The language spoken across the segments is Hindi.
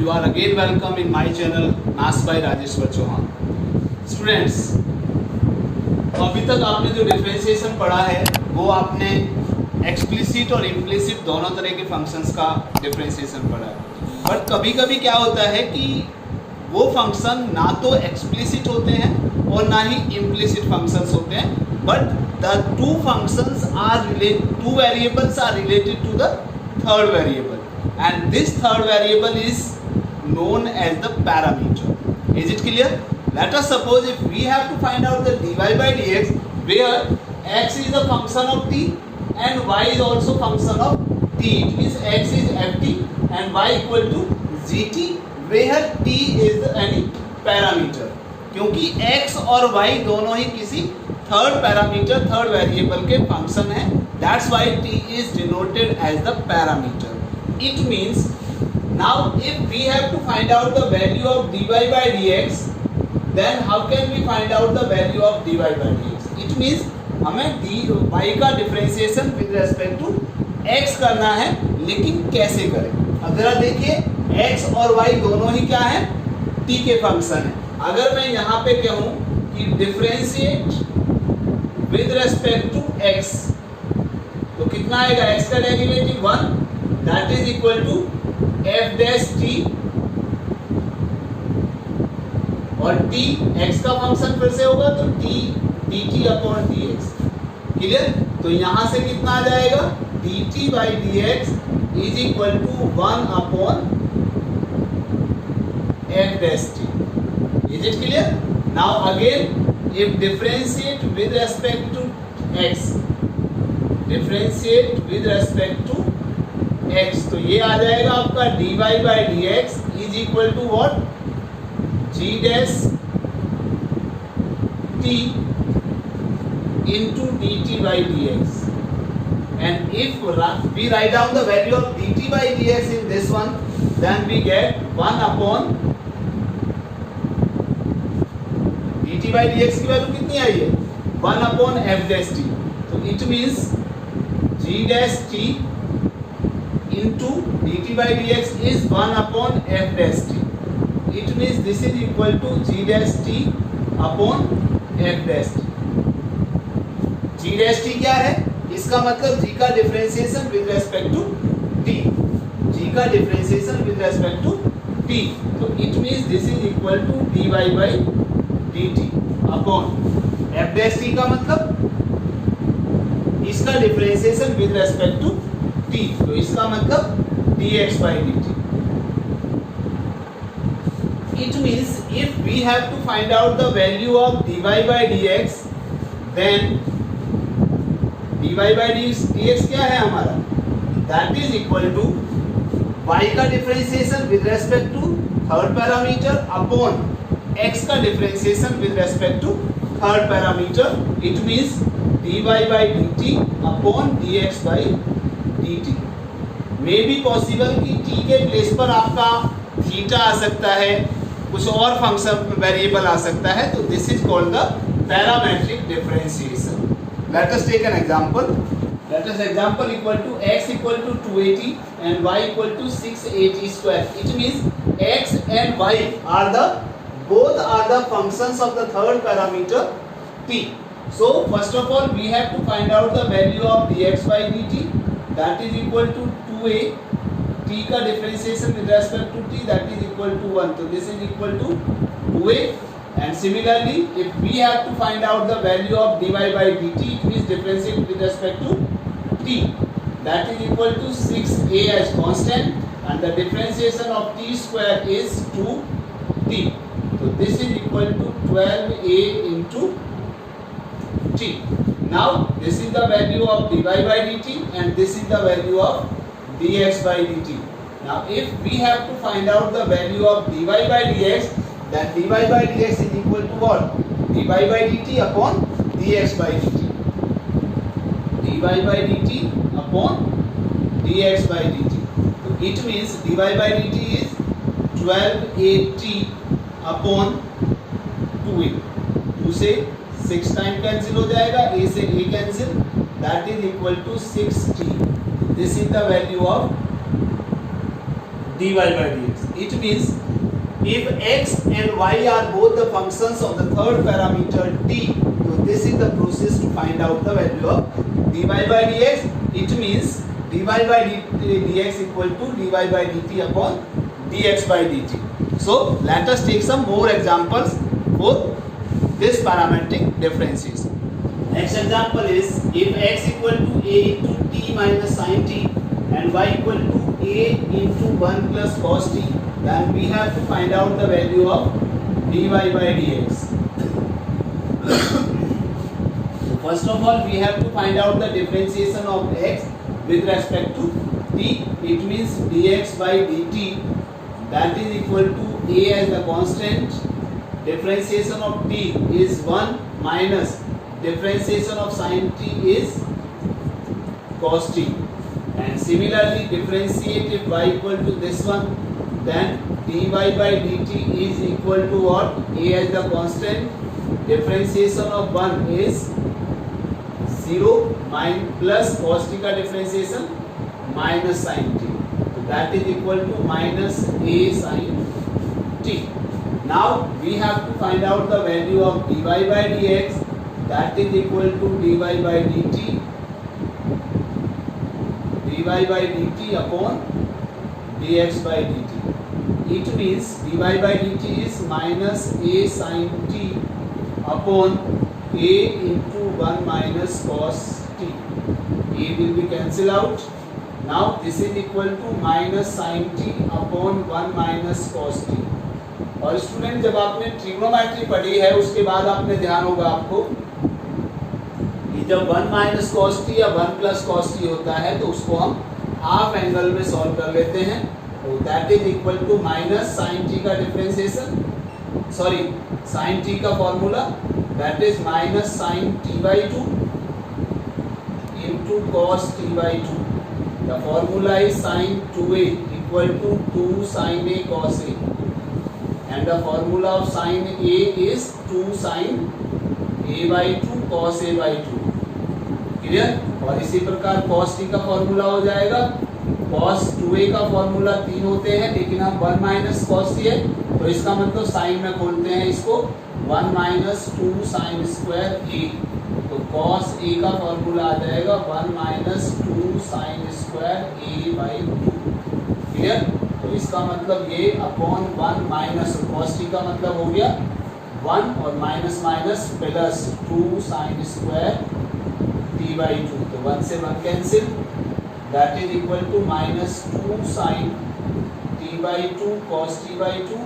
You are again welcome in my channel Maths by Rajeshwar Chauhan. Students, अभी तक आपने जो डिफरेंशिएशन पढ़ा है वो आपने एक्सप्लिसिट और इम्प्लिसिट दोनों तरह के फंक्शंस का डिफरेंशिएशन पढ़ा है। बट कभी कभी क्या होता है कि वो फंक्शन ना तो एक्सप्लिसिट होते हैं और ना ही इम्प्लिसिट फंक्शंस होते हैं, but the two variables are related to the third variable, and this third variable is known as the parameter. Is it clear? Let us suppose if we have to find out the dy by dx where x is a function of t and y is also function of t. It means x is ft and y equal to gt where t is any parameter. क्योंकि x और y दोनों ही किसी थर्ड पैरामीटर, थर्ड वेरिएबल के फंक्शन है, that's why t is denoted as the parameter. It means now if we have to find out the value of dy by dx, then how can we find out the value of dy by dx? It means हमें y का differentiation with respect to x करना है, लेकिन कैसे करें? अब जरा देखिए, x और y दोनों ही क्या है? t के फंक्शन है। अगर मैं यहाँ पे कहूँ कि differentiate with respect to x, तो कितना आएगा? x का derivative 1, that is equal to f dash t, और t x का फंक्शन फिर से होगा तो t dt upon dx। Clear? तो यहां से कितना आ जाएगा? dt by dx is equal to 1 upon f dash t. Is it clear? Now again, if differentiate with respect to x, differentiate with respect to x, तो ये आ जाएगा आपका dy by dx is equal to what? g dash t into dt by dx. And if we write down the value of dt by dx in this one, then we get 1 upon dt by dx की वैल्यू कितनी आई है? 1 upon f dash t. तो it means g dash t into dt by dx is 1 upon f dash t. It means this is equal to g dash t upon f dash t. g dash t क्या है? इसका मतलब g का differentiation with respect to t. g का differentiation with respect to t. तो it means this is equal to dy by dt upon f dash t का मतलब इसका differentiation with respect to t, तो इसका मतलब dx by dt. It means if we have to find out the value of dy by dx, then dy by dx क्या है हमारा? That is equal to y का differentiation with respect to third parameter upon x का differentiation with respect to third parameter. It means dy by dt upon dx by dt. May be possible कि t के प्लेस पर आपका थीटा आ सकता है, कुछ और फंक्शन वेरिएबल आ सकता है, तो this is called the parametric differentiation. Let us take an example. Let us example equal to x equal to 280 and y equal to 680 square. It means x and y are the both are the functions of the third parameter t. So first of all we have to find out the value of dx by dt, that is equal to 2a, t का differentiation with respect to t, that is equal to 1, तो this is equal to 2a. and similarly if we have to find out the value of dy by dt, it means differentiate with respect to t, that is equal to 6a as constant and the differentiation of t square is 2t, so this is equal to 12a into t. Now this is the value of dy by dt and this is the value of dx by dt. Now if we have to find out the value of dy by dx, then dy by dx is equal to what? dy by dt upon dx by dt. dy by dt upon dx by dt. So it means dy by dt is 12at upon 2a. 2 से 6 टाइम कैंसिल हो जाएगा, a से a cancel, that is equal to 6t. This is the value of dy by dx. It means if x and y are both the functions of the third parameter t, so this is the process to find out the value of dy by dx. It means dy by dx equal to dy by dt upon dx by dt. So let us take some more examples for this parametric differences. Next example is if x equal to a into t minus sin t and y equal to a into 1 plus cos t, then we have to find out the value of dy by dx. So first of all we have to find out the differentiation of x with respect to t. It means dx by dt, that is equal to a as the constant, differentiation of t is 1 minus differentiation of sin t is cos t. And similarly differentiate if y equal to this one, then dy by dt is equal to what? A as the constant, differentiation of 1 is 0 plus cos t का differentiation minus sin t, so that is equal to minus a sin t. Now we have to find out the value of dy by dx, that is equal to dy by dt, dy by dt upon dx by dt. It means dy by dt is minus a sin t upon a into 1 minus cos t. A will be cancelled out. Now this is equal to minus sin t upon 1 minus cos t. और स्टूडेंट जब आपने ट्रिग्नोमेट्री पढ़ी है उसके बाद आपने ध्यान होगा आपको कि जब 1 माइनस कॉस टी या 1 प्लस कॉस टी होता है तो उसको हम हाफ एंगल में सॉल्व कर लेते हैं, तो that is equal to minus sine T का डिफरेंशिएशन, सॉरी साइन टी का formula, that is minus sine T by 2 into cos T by 2. The formula is sine 2a equal to 2 sine A cos A. And the formula of sin A is 2 sin A by 2 cos A by 2. Clear? और इसी प्रकार cos t का फॉर्मूला हो जाएगा, cos 2a का फॉर्मूला 3 होते हैं लेकिन हम 1 माइनस cos t है तो इसका मतलब साइन में खोलते हैं इसको 1 माइनस 2 साइन स्क्वायर a, तो cos a का फॉर्मूला आ जाएगा 1 minus 2 sine square a by 2. Clear? तो इसका मतलब ये अपॉन 1 माइनस cos t का मतलब हो गया 1 और minus minus plus 2 sine square t by 2, तो 1 से 1 cancel, that is equal to minus 2 sine t by 2 cos t by 2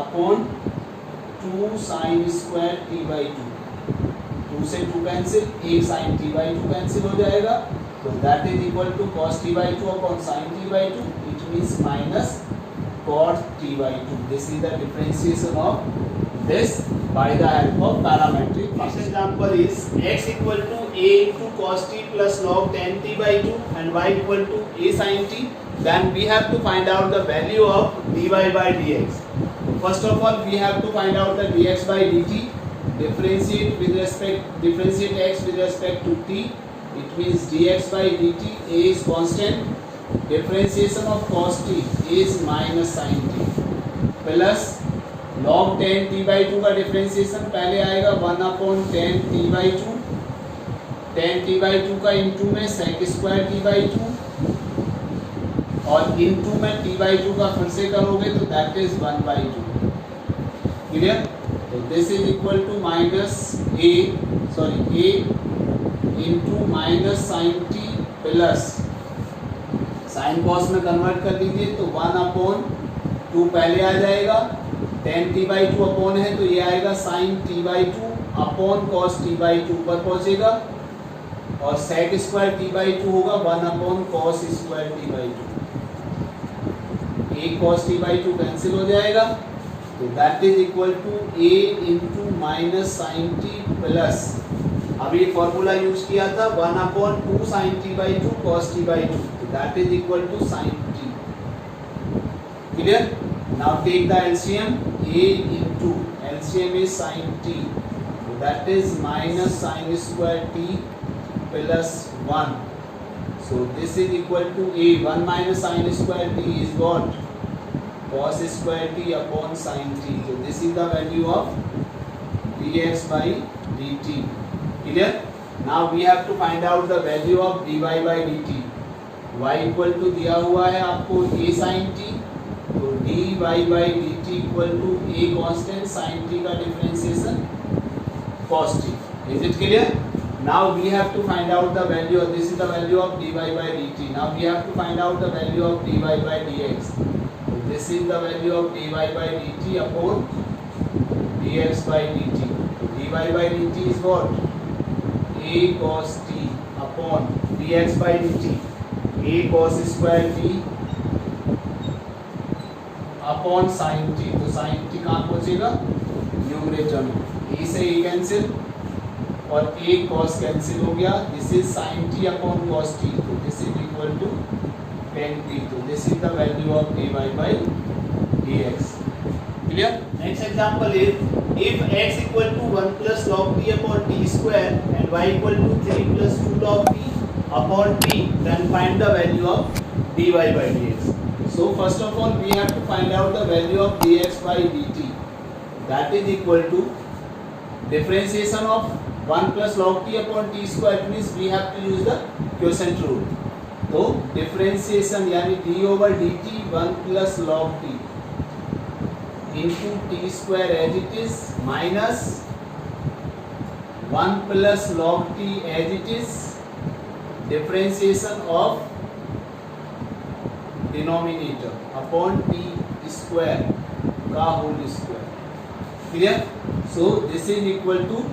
upon 2 sine square t by 2. 2 से 2 cancel, 1 sine t by 2 cancel हो जाएगा, तो that is equal to cos t by 2 upon sin t by 2, it means minus cot t by 2. This is the differentiation of this by the help of parametric. Next example is x equal to a into cos t plus log tan t by 2 and y equal to a sin t. Then we have to find out the value of dy by dx. First of all, we have to find out the dx by dt. Differentiate x with respect to t. It means dx by dt, a is constant. Differentiation of cos t is minus sin t plus log tan t by 2 का डिफरेंशिएशन पहले आएगा 1 upon tan t by 2, tan t by 2 का इंटू में sec स्क्वायर t by 2 और इंटू में t by 2 का फिर से करोगे तो दैट इज 1 by 2. क्लियर? तो this is equal to minus a into minus sine t plus sine cos में कन्वर्ट कर दीजिए तो 1 अपॉन 2 पहले आ जाएगा, tan t बाई 2 अपॉन है तो ये आएगा sine t by 2 upon cos t by 2 पर पहुंचेगा और sec स्क्वायर t बाई 2 होगा 1 upon cos square t by 2. एक कॉस t बाई 2 कैंसिल हो जाएगा, तो that is equal to a into minus sine t plus, अभी फॉर्मूला यूज किया था 1 upon 2 sine t by 2 cos t by 2, that is equal to sin t. Clear? Now take the LCM. A into LCM is sin t, so that is minus sin square t plus 1. So this is equal to a 1 minus sin square t is what? Cos square t upon sin t. So this is the value of dx by dt. Clear? Now we have to find out the value of dy by dt. y equal to दिया हुआ है आपको a sin t, तो dy by dt equal to a constant sin t का differentiation cos t. Is it clear? Now we have to find out the value of, this is the value of dy by dt. Now we have to find out the value of dy by dx. So this is the value of dy by dt upon dx by dt. So dy by dt is what? A cos t upon dx by dt. A cos square t upon sin t. तो sin t कहाँ पहुँचेगा? न्यूमरेटर में. a से a कैंसिल और a cos कैंसिल हो गया. This is sin t upon cos t. तो this is equal to tan t. तो this is the value of dy by dx. Clear? Next example is if x equal to 1 plus log t upon t square and y equal to 3 plus 2 log t upon t, then find the value of dy by dx. So first of all we have to find out the value of dx by dt. That is equal to differentiation of 1 plus log t upon t square. Means we have to use the quotient rule. तो differentiation यानी d over dt 1 plus log t into t square as it is minus 1 plus log t as it is differentiation of denominator upon t square का whole square. Clear? So this is equal to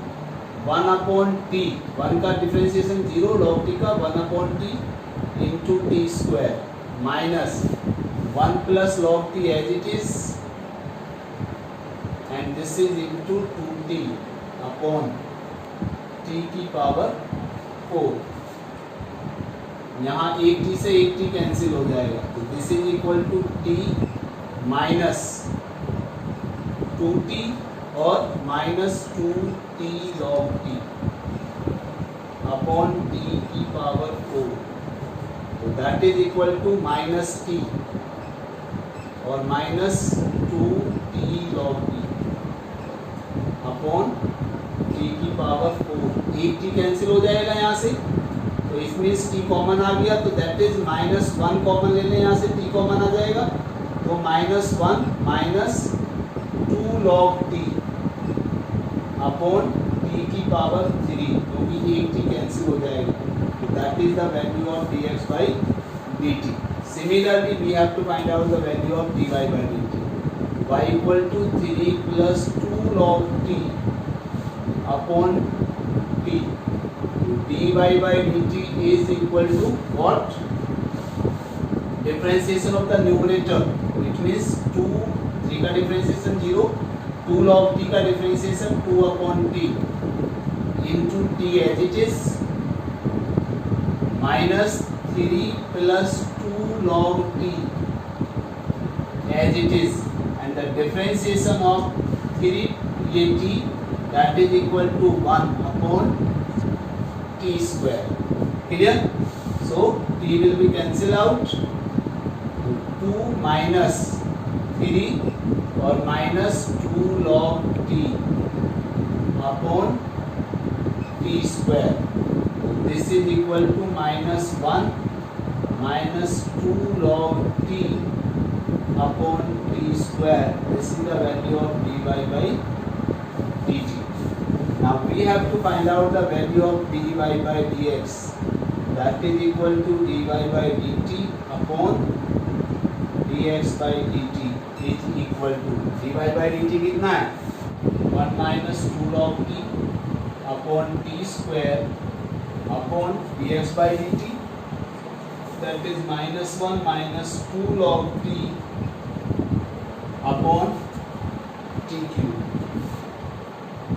1 upon t. 1 का differentiation 0, log t का 1 upon t into t square minus 1 plus log t as it is and this is into 2t upon t की पावर 4. यहाँ एक t से एक t कैंसिल हो जाएगा. तो this is equal to t minus 2t और minus 2t log t upon t की पावर 4. तो that is equal to minus t और minus 2t log t upon t की पावर 4. एक t कैंसिल हो जाएगा यहाँ से, तो इसमें t कॉमन आ गया. तो दैट इज माइनस 1 कॉमन ले लें यहाँ से, t कॉमन आ जाएगा. तो minus 1 minus 2 log t upon t की पावर 3, क्योंकि एक t कैंसिल हो जाएगा. तो that is the value of dx by dt. Similarly we have to find out the value of dy by dt. y equal to 3 plus 2 log t upon t. dy by dt is equal to what? Differentiation of the numerator, which means 2, 3 का differentiation 0, 2 log t का differentiation 2 upon t into t as it is minus 3 plus 2 log t as it is, and the differentiation of 3 ये t, that is equal to 1 upon t square. Clear? So t will be cancel out. 2 minus 3 और minus 2 log t upon t square. This is equal to minus 1 minus 2 log t upon t square. This is the value of dy by dt. Now we have to find out the value of dy by dx. That is equal to dy by dt upon dx by dt is equal to dy by dt कितना है? 1 minus 2 log t upon t square upon dx by dt. That is minus 1 minus 2 log t upon t cube.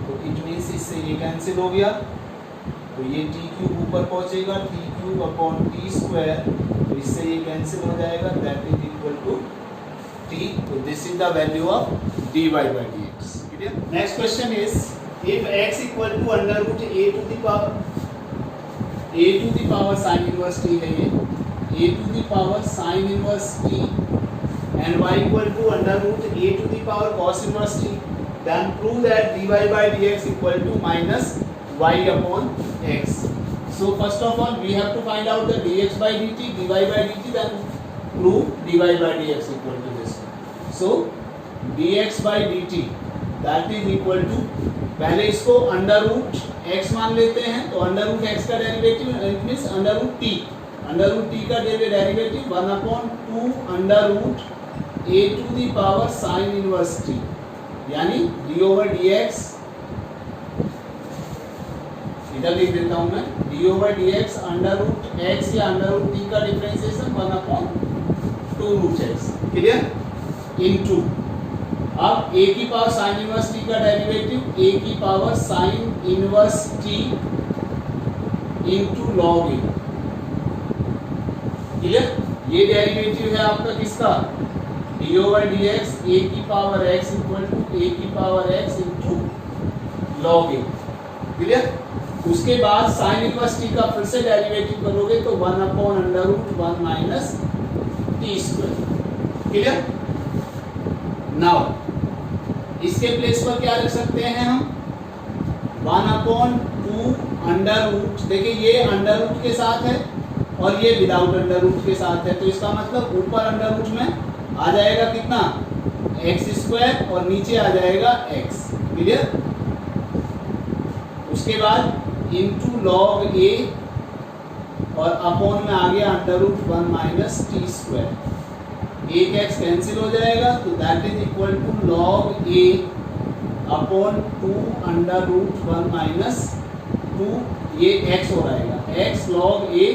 तो इट मीन्स इससे ये कैंसिल हो गया. तो ये t क्यूब ऊपर पहुंचेगा, t cube upon t square. तो इससे ये कैंसिल हो जाएगा. That is equal to t. तो this is the value of dy by dx. Next question is if x equal to under root a to the power a to the power sine inverse t है ये, a to the power sine inverse t and y equal to under root a to the power cos inverse t. Then prove that dy by dx equal to minus y upon x. So first of all we have to find out the dx by dt, dy by dt, then prove dy by dx equal to this. So dx by dt that is equal to, पहले इसको अंडर रूट x मान लेते हैं, तो अंडर रूट x का derivative it means under root t का derivative 1/2 under root a to the power sine inverse t, यानी d ओवर dx, इधर लिख देता हूं मैं, d over dx under root x या अंडर रूट t का differentiation 1/2 root x, clear, into अब a की पावर साइन इनवर्स t का डेरिवेटिव a की power sine inverse t into log a, clear, ये डेरिवेटिव है आपका किसका, d ओवर dx a की power x equal to a की power x into log a, clear. उसके बाद साइन इनवर्स t का फिर से डेरिवेटिव करोगे तो 1/√1 minus t square, clear. Now इसके प्लेस पर क्या रख सकते हैं हम, 1/2 अंडर रूट, देखिए ये अंडर रूट के साथ है और ये विदाउट अंडर रूट के साथ है, तो इसका मतलब ऊपर अंडर रूट में आ जाएगा कितना, एक्स स्क्वायर, और नीचे आ जाएगा x, क्लियर। उसके बाद इनटू लॉग a और अपॉन में आ गया √1 माइनस टी स्क्वायर, एक x कैंसिल हो जाएगा, तो that is equal to log a upon 2 √1 minus 2, ये x हो रहेगा, x log a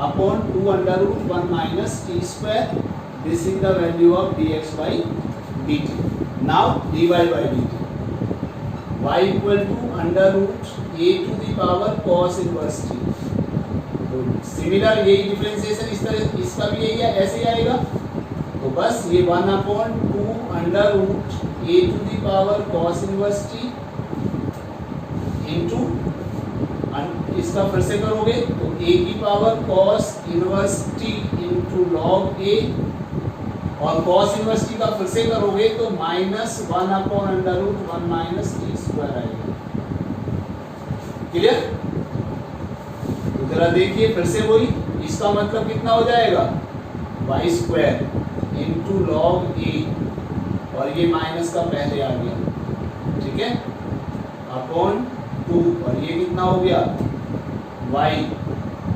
upon 2 √1 minus T square, this is the value of dx by dt. Now dy by dt, y equal to √a to the power cos inverse t, तो सिमिलर यही डिफरेंशिएशन इस तरह, इसका भी यही है, ऐसे ही आएगा, तो बस ये 1/2 under root a to the power cos inverse t into, इसका फिर से करोगे तो a की power cos inverse t into log a, और cos इनवर्स t का फिर से करोगे तो माइनस 1/√1 माइनस टी स्क्वायर आएगा, क्लियर। तो जरा देखिए फिर से वही, इसका मतलब कितना हो जाएगा, y square into log a, और ये माइनस का पहले आ गया, ठीक है, अपॉन 2, और ये कितना हो गया y,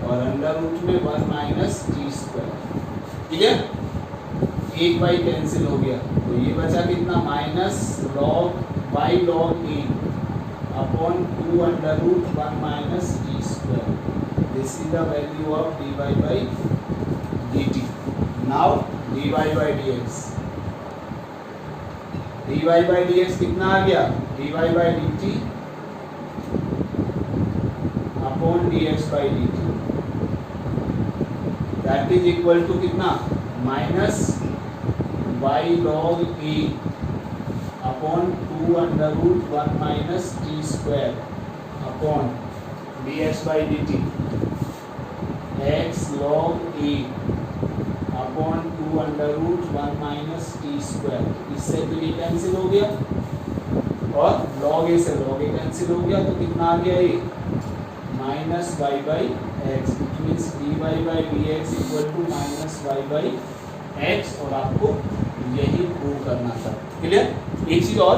और अंडर रूट में 1 माइनस टी स्क्वायर, क्लियर, एक y कैंसिल हो गया, तो ये बचा कितना, minus log y log a upon 2 √1 minus T square, this is the value of dy by dt. Now dy by dx, dy by dx कितना आ गया, dy by dt upon dx by dt, that is equal to कितना, minus y log a upon 2 √1 minus T square upon dx by dt, x log a upon 2 √1 minus T square, इससे तो ये कैंसिल हो गया, और log a से log a कैंसिल हो गया, तो कितना आ गया ये, minus y by X, it means dy by dx equal to minus y by X, और आपको यही प्रूव करना था, क्लियर। एक चीज और,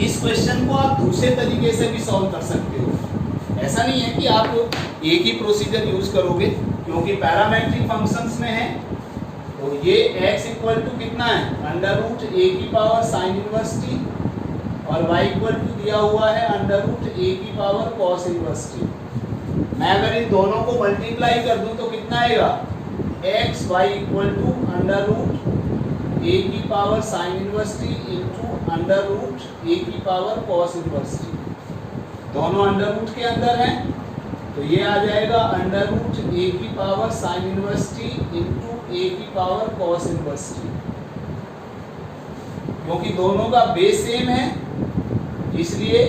इस क्वेश्चन को आप दूसरे तरीके से भी सॉल्व कर सकते हो, ऐसा नहीं है कि आप एक ही प्रोसीजर यूज करोगे, क्योंकि पैरामेट्रिक फंक्शंस में है, तो ये x इक्वल टू कितना है, अंडर रूट a की पावर साइन इनवर्स t, और y इक्वल टू दिया हुआ है अंडर रूट a की पावर cos इनवर्स t। मैं अगर इन दोनों को मल्टीप्लाई कर दूं तो कितना आएगा, x y equal to under root a की power sine inverse t into under root a की पावर cos इनवर्स t, दोनों अंडर रूट के अंदर हैं, तो ये आ जाएगा अंडर रूट a की power sine inverse t into a की पावर cos इनवर्स t, क्योंकि दोनों का बेस सेम है, इसलिए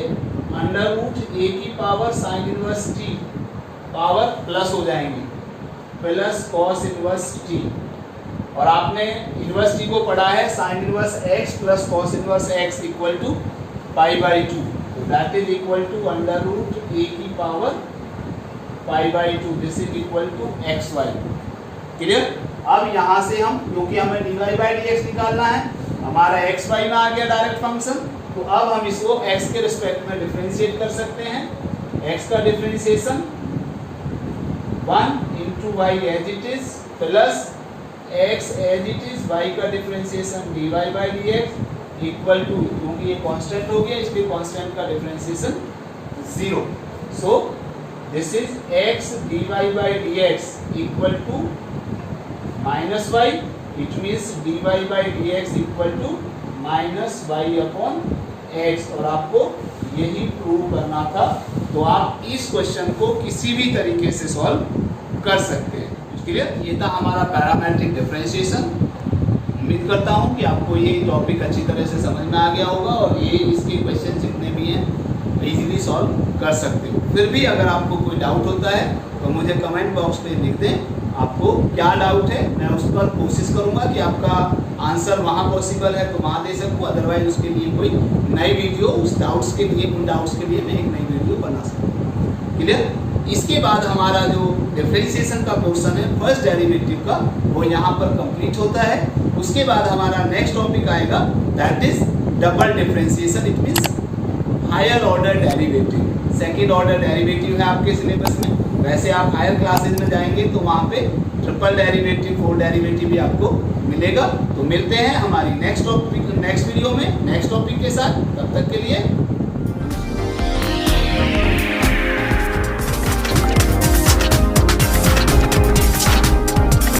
अंडर रूट a की power sine inverse t power plus हो जाएंगी, प्लस कॉस इनवर्स टी। और आपने इनवर्स टी को पढ़ा है sine inverse x plus cos inverse x equal to π/2, तो that is equal to under root a की power π/2, this is equal to x y. Clear? अब यहाँ से हम, क्योंकि हमें dy/dx निकालना है, हमारा एक्स वाई में आ गया डायरेक्ट फंक्शन, तो अब हम इसको x के रिस्पेक्ट में डिफरेंशिएट कर सकते हैं। x का differentiation 1 into y as it is plus x as it is, y का डिफरेंशिएशन dy/dx इक्वल टू, क्योंकि ये कांस्टेंट हो गया इसलिए कांस्टेंट का differentiation 0, so this is x dy/dx equal to minus y, it means dy/dx equal to minus y upon x. और आपको यही प्रूव करना था, तो आप इस क्वेश्चन को किसी भी तरीके से सॉल्व कर सकते हैं। क्लियर? ये था हमारा पैरामेट्रिक डिफरेंशिएशन। उम्मीद करता हूँ कि आपको ये टॉपिक अच्छी तरह से समझ में आ गया होगा और ये इसके क्वेश्चन जितने भी हैं इजीली सॉल्व कर सकते हो। फिर भी अगर आपको कोई डाउट होता है तो मुझे कमेंट बॉक्स पे लिख दें आपको क्या डाउट है, मैं उस पर कोशिश करूंगा कि आपका आंसर वहाँ पॉसिबल है तो वहाँ दे सकूँ, अदरवाइज उसके लिए कोई नई वीडियो उस डाउट्स के लिए, उन डाउट्स के लिए मैं एक नई वीडियो बना सकूँ। क्लियर? इसके बाद हमारा जो डिफरेंशिएशन का पोर्शन है फर्स्ट डेरिवेटिव का, वो यहाँ पर कंप्लीट होता है। उसके बाद हमारा नेक्स्ट टॉपिक आएगा, that is double differentiation, it means higher order derivative. Second order derivative है आपके सिलेबस में, वैसे आप हायर क्लासेज में जाएंगे तो वहाँ पे ट्रिपल डेरिवेटिव, फोर डेरिवेटिव भी आपको मिलेगा। तो मिलते हैं हमारी नेक्स्ट वीडियो में नेक्स्ट टॉपिक के साथ, तब तक के लिए